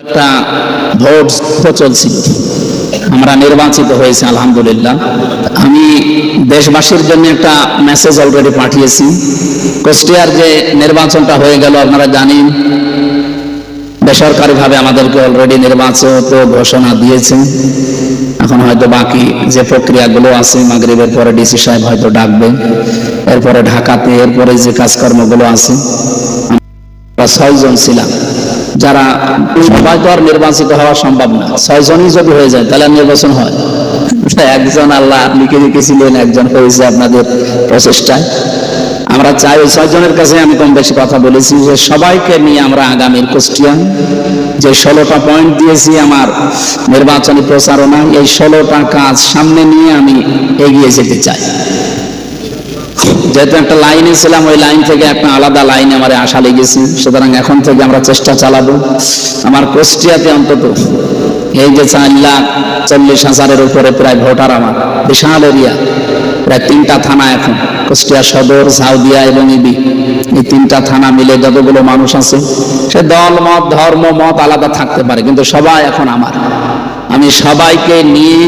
একটা ভোট চলছিল, আমরা নির্বাচিত হয়েছি আলহামদুলিল্লাহ। আমি দেশবাসীর জন্য একটা মেসেজ অলরেডি পাঠিয়েছি। কুষ্টিয়ার যে নির্বাচনটা হয়ে গেল আপনারা জানেন, বেসরকারিভাবে আমাদেরকে অলরেডি নির্বাচিত ঘোষণা দিয়েছে। এখন হয়তো বাকি যে প্রক্রিয়াগুলো আছে, মাগরিবের পরে ডিসি সাহেব হয়তো ডাকবে, এরপরে ঢাকাতে, এরপরে যে কাজকর্মগুলো আছে। আমরা 6 জন ছিলাম, যারা সবাই তো আর নির্বাচিত হওয়া সম্ভব না। 6 জনই যদি হয়ে যায় তাহলে নির্বাচন হয়। একজন আল্লাহ লিখে রেখেছিলেন, একজন হয়েছে আপনাদের প্রচেষ্টায়। আমরা চাই ওই 6 জনের কাছে আমি কম বেশি কথা বলেছি যে সবাইকে নিয়ে আমরা আগামীর কুষ্টিয়া যে 16টা পয়েন্ট দিয়েছি আমার নির্বাচনী প্রচারণা, এই 16টা কাজ সামনে নিয়ে আমি এগিয়ে যেতে চাই। যেহেতু একটা লাইনে ছিলাম, ওই লাইন থেকে একটা আলাদা লাইনে আমার আশা লেগেছে। সুতরাং এখন থেকে আমরা চেষ্টা চালাবো আমার কুষ্টিয়াতে অন্তত এই যে 4,40,000-এর উপরে প্রায় ভোটার, আমার বিশাল এরিয়া, প্রায় 3টা থানা এখন, কুষ্টিয়া সদর, সাউদিয়া এবং ইবি, এই 3টা থানা মিলে যতগুলো মানুষ আছে, সে দল মত ধর্ম মত আলাদা থাকতে পারে, কিন্তু সবাই এখন আমার। আমি সবাইকে নিয়ে,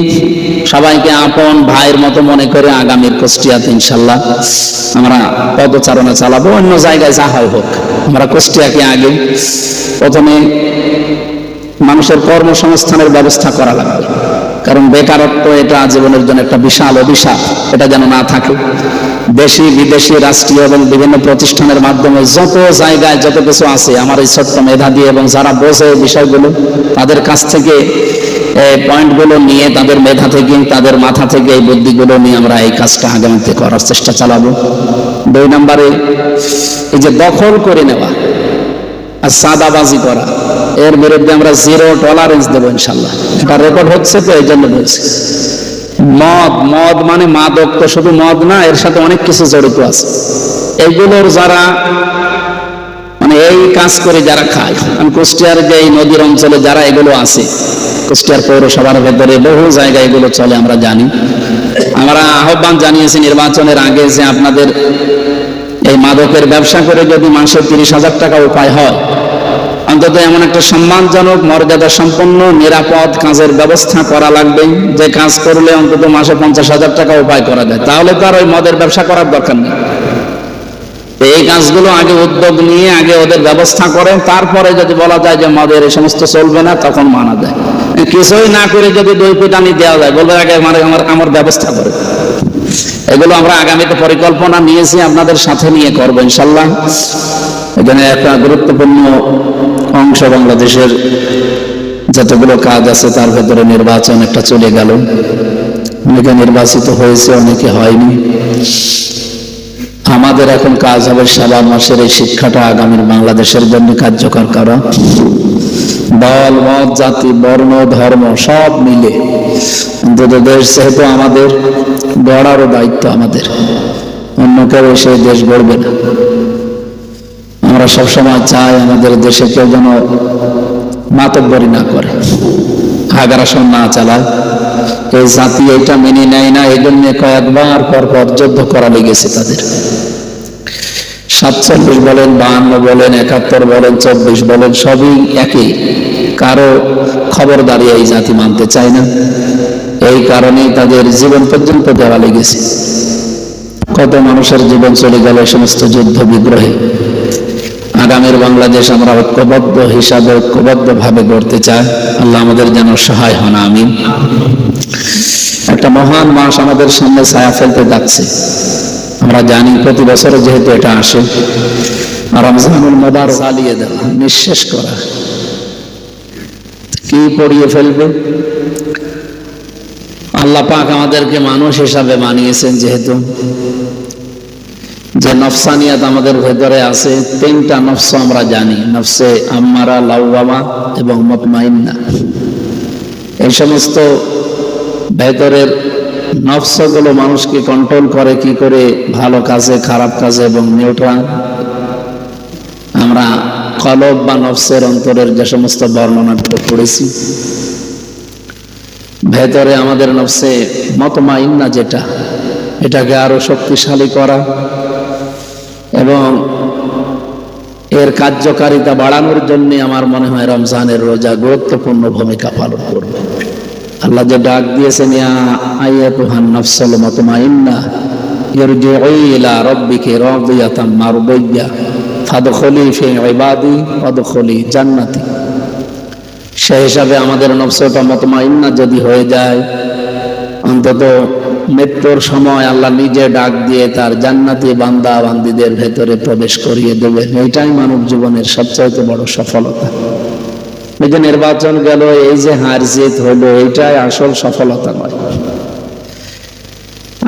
সবাইকে আপন ভাইয়ের মতো মনে করে আগামীর কুষ্টিয়াতে ইনশাল্লাহ আমরা পদচারণা চালাবো। অন্য জায়গায় যা হয় হোক, আমরা কুষ্টিয়াকে আগে প্রথমে মানুষের কর্মসংস্থানের ব্যবস্থা করা লাগবে, কারণ বেকারত্ব এটা জীবনের জন্য একটা বিশাল অভিশাপ, এটা যেন না থাকে। দেশি বিদেশি রাষ্ট্রীয় এবং বিভিন্ন প্রতিষ্ঠানের মাধ্যমে যত জায়গায় যত কিছু আছে, আমার এই ছোট্ট মেধা দিয়ে এবং যারা বোঝে বিষয়গুলো, তাদের কাছ থেকে পয়েন্টগুলো নিয়ে, তাদের মেধা থেকে, তাদের মাথা থেকে এই বুদ্ধিগুলো নিয়ে আমরা এই কাজটা আগামীতে করার চেষ্টা চালাবো। 2 নম্বরে এই যে দখল করে নেওয়া আর সাদাবাজি করা, এর বিরুদ্ধে আমরা 0 টলারেন্স দেবো ইনশাল্লাহ। এটা রেকর্ড হচ্ছে তো, এই জন্য বলছি। মদ মানে মাদক তো শুধু মদ না, এর সাথে অনেক কিছু জড়িত আছে। এইগুলোর যারা মানে এই কাজ করে যারা খায়, কুষ্টিয়ার যে এই নদীর অঞ্চলে যারা এগুলো আছে, কুষ্টিয়ার পৌরসভার ভেতরে বহু জায়গায় এগুলো চলে, আমরা জানি। আমরা আহ্বান জানিয়েছি নির্বাচনের আগে যে আপনাদের এই মাদকের ব্যবসা করে যদি মাসে 30,000 টাকা উপায় হয়, অন্তত এমন একটা সম্মানজনক মর্যাদা সম্পন্ন নিরাপদ কাজের ব্যবস্থা করা লাগবে, যে কাজ করলে অন্তত মাসে 50,000 টাকা উপায় করা যায়। তাহলে তো আর ওই মদের ব্যবসা করার দরকার নেই। এই কাজগুলো আগে উদ্যোগ নিয়ে আগে ওদের ব্যবস্থা করে, তারপরে যদি বলা যায় যে মদের এই সমস্ত চলবে না, তখন মানা যায়। কিছুই না করে যদি 2 পিটানি দেওয়া যায়, বলবে আগে আমার ব্যবস্থা করে। এগুলো আমরা আগামীতে পরিকল্পনা নিয়েছি, আপনাদের সাথে নিয়ে করবো ইনশাল্লাহ। এখানে একটা গুরুত্বপূর্ণ অংশ বাংলাদেশের যতগুলো কাজ আছে তার ভেতরে নির্বাচন একটা চলে গেল। অনেকে নির্বাচিত হয়েছে, অনেকে হয়নি। আমাদের এখন কাজ হবে শাবান মাসের এই শিক্ষাটা আগামীর বাংলাদেশের জন্য কার্যকর করা। দল মত জাতি বর্ণ ধর্ম সব মিলে অন্তত দেশ যেহেতু আমাদের, গড়ারও দায়িত্ব আমাদের, অন্য কেউ সেই দেশ গড়বে না। আমরা সবসময় চাই আমাদের দেশে কেউ যেন মাতব্বরি না করে, আগ্রাসন না চালায়। এই জাতি এটা মেনে নেয় না, এই জন্য কয়েকবার পর যুদ্ধ করা লেগেছে তাদের। 47 বলেন, 52 বলেন, 71 বলেন, 24 বলেন, সবই একই। কারো খবরদারি এই জাতি মানতে চায় না। এই কারণেই তাদের জীবন পর্যন্ত দেওয়া লেগেছে। কত মানুষের জীবন চলে গেল এই সমস্ত যুদ্ধ বিগ্রহে। আগামীর বাংলাদেশ আমরা ঐক্যবদ্ধ হিসাবে, ঐক্যবদ্ধ ভাবে গড়তে চাই। আল্লাহ আমাদের যেন সহায় হন, আমিন। একটা মহান মাস আমাদের সামনে ছায়া ফেলতে যাচ্ছে। আমরা জানি প্রতি বছর যেহেতু এটা আসে, রমজানুল মুবারক চালিয়ে দেওয়া, নিঃশেষ করা, কি পড়িয়ে ফেলবে। আল্লাহ পাক আমাদেরকে মানুষ হিসাবে বানিয়েছেন, যেহেতু যে নফসানিয়াত আমাদের ভেতরে আছে, 3টা নফস আমরা জানি, নফসে আম্মারা, লাওয়ামা এবং মুতমাইন্না। এই সমস্ত ভেতরের নফসগুলো মানুষকে কন্ট্রোল করে কি করে, ভালো কাজে, খারাপ কাজে এবং নিউট্রাল। আমরা কলব বা নফসের অন্তরের যে সমস্ত বর্ণনাগুলো পড়েছি, ভেতরে আমাদের নফসে মুতমাইন্না যেটা, এটাকে আরো শক্তিশালী করা এবং এর কার্যকারিতা বাড়ানোর জন্য আমার মনে হয় রমজানের রোজা গুরুত্বপূর্ণ ভূমিকা পালন করবে। আল্লাহ যে ডাক দিয়েছেন, ইয়া আইয়াতুহান নাফসুল মুতমাইন্না ইরজিই ইলা রাব্বিকি রাদিয়াতাম মারদিয়্যা ফাদখুলি ফি ইবাদি ওয়াদখুলি জান্নাতি। সেই হিসাবে আমাদের নফসটা মুতমাইন্না যদি হয়ে যায়, অন্তত মৃত্যুর সময় আল্লাহ নিজে ডাক দিয়ে তার জান্নাতি বান্দা বান্দীদের ভেতরে প্রবেশ করিয়ে দেবেন। এইটাই মানব জীবনের সবচাইতে বড় সফলতা। এই যে নির্বাচন গেল, এই যে হার জিত হলো, এইটাই আসল সফলতা নয়।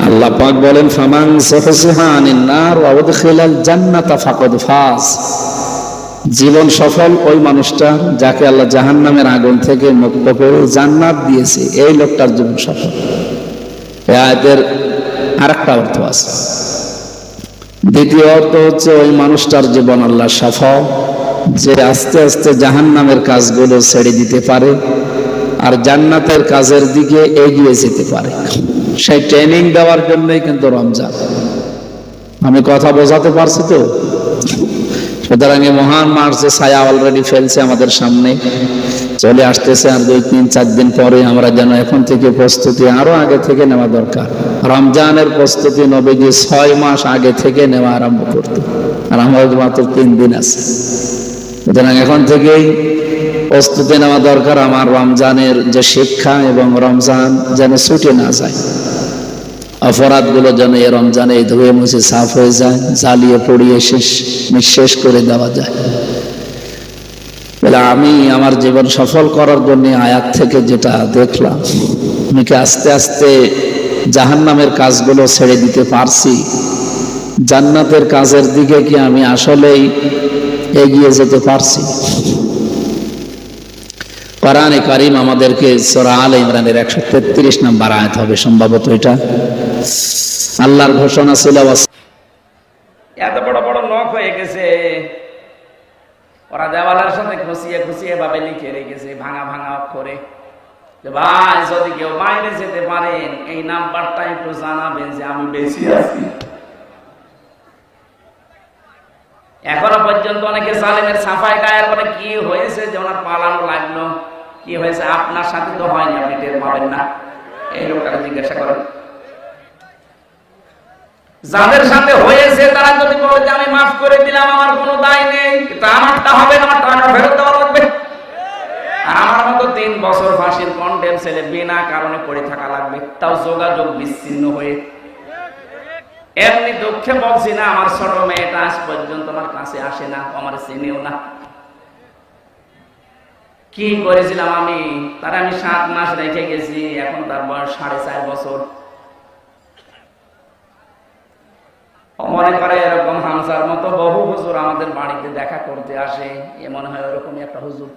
আল্লাহ পাক বলেন, ফামান যুহজিহা আনিন নার ওয়া উদখিলাল জান্নাতা ফাকাদ ফাজ। জীবন সফল ওই মানুষটা যাকে আল্লাহ জাহান্নামের আগুন থেকে মুক্ত করে জান্নাত দিয়েছে, এই লোকটার জীবন সফল। এই আয়াতের আরেকটা অর্থ আছে। দ্বিতীয় অর্থ হচ্ছে ওই মানুষটার জীবন আল্লাহ সফল যে আস্তে আস্তে জাহান্নামের কাজগুলো ছেড়ে দিতে পারে আর জান্নাতের কাজের দিকে এগিয়ে যেতে পারে। সেই ট্রেনিং দেওয়ার জন্যই কিন্তু রমজান। আমি কথা বোঝাতে পারছি তো? সুতরাং এই মহান মাস যে ছায়া অলরেডি ফেলছে আমাদের সামনে, চলে আসতেছে, আর 2-3-4 দিন পরে আমরা যেন এখন থেকে প্রস্তুতি আরো আগে থেকে নেওয়া দরকার। রমজানের প্রস্তুতি নবীজি 6 মাস আগে থেকে নেওয়া আরম্ভ করত, আর আমাদের মাত্র 3 দিন আছে। সুতরাং এখন থেকেই প্রস্তুতি নেওয়া দরকার আমার রমজানের যে শিক্ষা, এবং রমজান যেন ছুটে না যায়। অপরাধগুলো যেন এই রমজানে ধুয়ে মুছে সাফ হয়ে যায়, জ্বালিয়ে পড়িয়ে নিঃশেষ করে দেওয়া যায়। আমি আমার জীবন সফল করার জন্য আয়াত থেকে যেটা দেখলাম, আমি কি আস্তে আস্তে জাহান্নামের কাজগুলো ছেড়ে দিতে পারছি? জান্নাতের কাজের দিকে কি আমি আসলেই এগিয়ে যেতে পারছি? কোরআনে কারীম আমাদেরকে সূরা আলে ইমরানের 133 নম্বর আয়াত হবে সম্ভবত এটা। আল্লাহর ঘোষণা ছিল, এত বড় বড় নখ হয়ে গেছে, ওরা দেওয়ালের সাথে খুশিয়ে খুশিয়ে ভাবে লিখে রেখেছে ভাঙা ভাঙা অক্ষরে, যে ভাই যদি কেউ বাইরে যেতে পারেন এই নাম্বারটা একটু জানাবেন যে আমি বেশি আছি। এখনো পর্যন্ত অনেকে জালেমের সাফাই গায়ের পরে কি হয়েছে যে ওনার পালানো লাগলো, কি হয়েছে? আপনার সাথে তো হয়নি, আপনি টের পাবেন না। এই লোকটাকে জিজ্ঞাসা করেন। যাদের সাথে হয়েছে তারা যদি বলে যে আমি মাফ করে দিলাম, আমার কোনো দায় নেই, কিন্তু আমারটা হবে না, আমার টাকা ফেরত দেওয়া লাগবে। আমার মতো 3 বছর ফাঁসির কন্ডেম ছেলে বিনা কারণে পড়ে থাকা লাগবে, তাও যোগাযোগ বিচ্ছিন্ন হয়ে। এমনি দুঃখে বলছি না, আমার ছোট মেয়েটা আজ পর্যন্ত আমার কাছে আসে না, আমার চিনিও না। কি করেছিলাম আমি? তার আমি 7 মাস রেখে গেছি, এখন তার বয়স 4.5 বছর। মনে করে এরকম হামসার মতো বহু হুজুর আমাদের বাড়িতে দেখা করতে আসে, এ মনে হয় ওরকমই একটা হুজুর।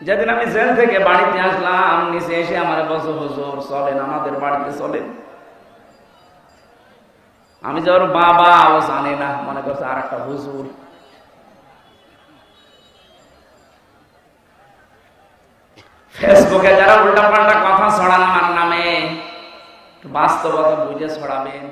যেদিন আমি জেল থেকে বাড়িতে আসলাম, নিচে এসে আমার বলছে, হুজুর চলেন আমাদের বাড়িতে চলেন। আমি যে ওর বাবা, ও জানে না, মনে করছে আর একটা হুজুর। ফেসবুকে যারা উল্টা পাল্টা কথা ছড়ান আমার নামে, বাস্তবতা বুঝে ছড়াবেন।